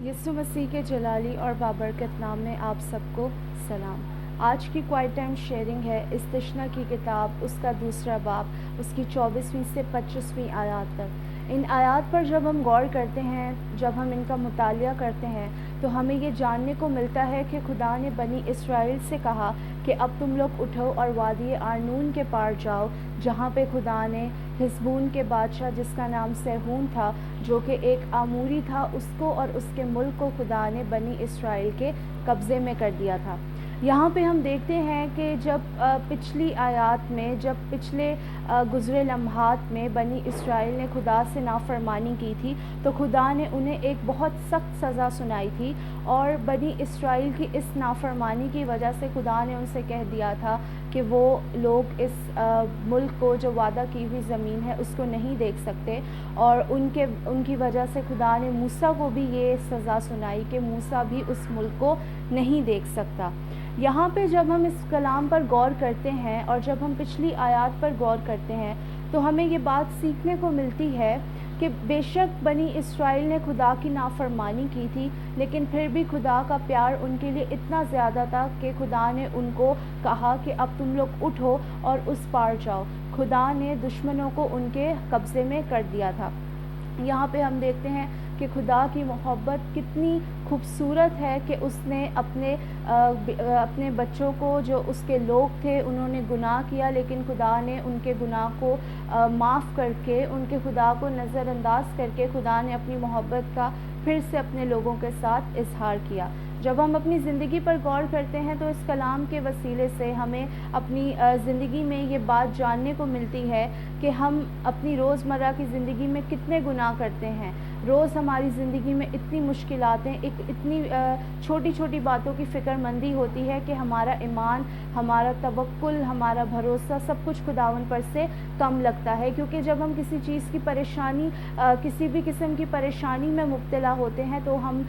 यीशु मसीह के जलाली और बाबरकत नाम में आप सबको सलाम। आज की क्वाइट टाइम शेयरिंग है इस्तिश्ना की किताब, उसका दूसरा बाब, उसकी 24वीं से 25वीं आयत तक। इन आयत पर जब हम गौर करते हैं, जब हम इनका मुतालिया करते हैं, तो हमें ये जानने को मिलता है कि खुदा ने बनी इसराइल से कहा कि अब तुम लोग उठो और वादी आर्नून के पार जाओ, जहाँ पे खुदा ने हिस्बून के बादशाह, जिसका नाम सेहून था, जो कि एक आमूरी था, उसको और उसके मुल्क को खुदा ने बनी इसराइल के कब्ज़े में कर दिया था। यहाँ पे हम देखते हैं कि जब पिछली आयत में, जब पिछले गुज़रे लम्हात में बनी इसराइल ने खुदा से नाफरमानी की थी, तो खुदा ने उन्हें एक बहुत सख्त सज़ा सुनाई थी, और बनी इसराइल की इस नाफरमानी की वजह से खुदा ने उनसे कह दिया था कि वो लोग इस मुल्क को, जो वादा की हुई ज़मीन है, उसको नहीं देख सकते। और उनकी वजह से खुदा ने मूसा को भी ये सज़ा सुनाई कि मूसा भी उस मुल्क को नहीं देख सकता। यहाँ पे जब हम इस कलाम पर गौर करते हैं और जब हम पिछली आयत पर गौर करते हैं, तो हमें ये बात सीखने को मिलती है कि बेशक बनी इसराइल ने खुदा की नाफरमानी की थी, लेकिन फिर भी खुदा का प्यार उनके लिए इतना ज़्यादा था कि खुदा ने उनको कहा कि अब तुम लोग उठो और उस पार जाओ। खुदा ने दुश्मनों को उनके कब्ज़े में कर दिया था। यहाँ पे हम देखते हैं कि खुदा की मोहब्बत कितनी खूबसूरत है कि उसने अपने बच्चों को, जो उसके लोग थे, उन्होंने गुनाह किया, लेकिन खुदा ने उनके गुनाह को माफ़ करके, उनके खुदा को नज़रअंदाज करके, खुदा ने अपनी मोहब्बत का फिर से अपने लोगों के साथ इजहार किया। जब हम अपनी ज़िंदगी पर गौर करते हैं, तो इस कलाम के वसीले से हमें अपनी ज़िंदगी में ये बात जानने को मिलती है कि हम अपनी रोज़मर्रा की ज़िंदगी में कितने गुनाह करते हैं। रोज़ हमारी ज़िंदगी में इतनी मुश्किलातें, इतनी छोटी छोटी बातों की फ़िक्रमंदी होती है कि हमारा ईमान, हमारा तवक्कुल, हमारा भरोसा, सब कुछ खुदावन पर से कम लगता है। क्योंकि जब हम किसी चीज़ की परेशानी, किसी भी किस्म की परेशानी में मुब्तला होते हैं, तो हम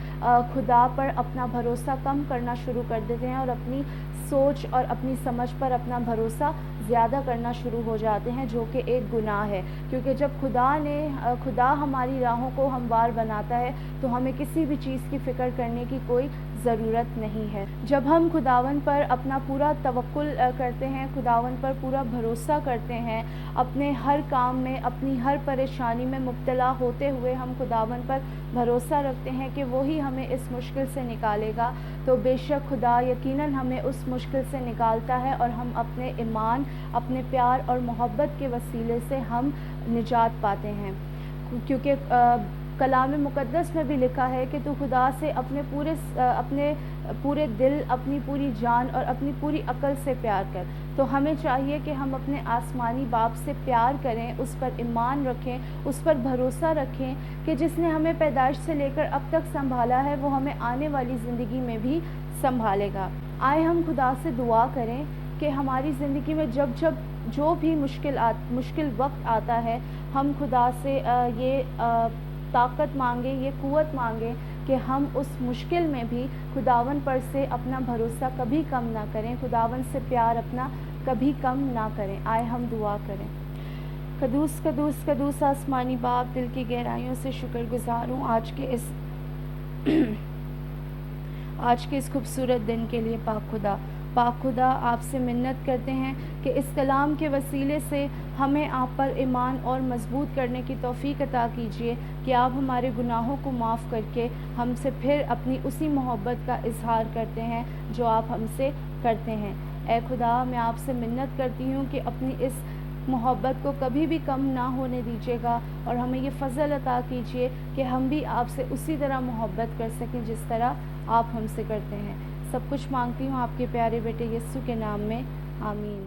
खुदा पर अपना भरोसा कम करना शुरू कर देते हैं और अपनी सोच और अपनी समझ पर अपना भरोसा ज़्यादा करना शुरू हो जाते हैं, जो कि एक गुनाह है। क्योंकि जब खुदा हमारी राहों को हमवार बनाता है, तो हमें किसी भी चीज़ की फ़िक्र करने की कोई ज़रूरत नहीं है। जब हम खुदावन पर अपना पूरा तवक्कुल करते हैं, खुदावन पर पूरा भरोसा करते हैं, अपने हर काम में, अपनी हर परेशानी में मुब्तला होते हुए हम खुदावन पर भरोसा रखते हैं कि वही हमें इस मुश्किल से निकालेगा, तो बेशक खुदा यकीनन हमें उस मुश्किल से निकालता है, और हम अपने ईमान, अपने प्यार और मोहब्बत के वसीले से हम निजात पाते हैं। क्योंकि कलाम मुक़द्दस में भी लिखा है कि तू खुदा से अपने पूरे दिल, अपनी पूरी जान और अपनी पूरी अक्ल से प्यार कर। तो हमें चाहिए कि हम अपने आसमानी बाप से प्यार करें, उस पर ईमान रखें, उस पर भरोसा रखें कि जिसने हमें पैदाइश से लेकर अब तक संभाला है, वो हमें आने वाली ज़िंदगी में भी संभालेगा। आए हम खुदा से दुआ करें कि हमारी ज़िंदगी में जब जो भी मुश्किल वक्त आता है, हम खुदा से ये ताकत मांगे, ये क़ुव्वत मांगे कि हम उस मुश्किल में भी खुदावन पर से अपना भरोसा कभी कम ना करें, खुदावन से प्यार अपना कभी कम ना करें। आए हम दुआ करें। कदूस कदूस कदूस आसमानी बाप, दिल की गहराइयों से शुक्रगुज़ार हूँ आज के इस खूबसूरत दिन के लिए। पाक खुदा, आपसे मिन्नत करते हैं कि इस कलाम के वसीले से हमें आप पर ईमान और मजबूत करने की तौफीक अता कीजिए कि आप हमारे गुनाहों को माफ़ करके हमसे फिर अपनी उसी मोहब्बत का इजहार करते हैं जो आप हमसे करते हैं। ऐ खुदा, मैं आपसे मिन्नत करती हूँ कि अपनी इस मोहब्बत को कभी भी कम ना होने दीजिएगा, और हमें ये फ़ज़ल अता कीजिए कि हम भी आपसे उसी तरह मोहब्बत कर सकें जिस तरह आप हमसे करते हैं। सब कुछ मांगती हूँ आपके प्यारे बेटे यीशु के नाम में, आमीन।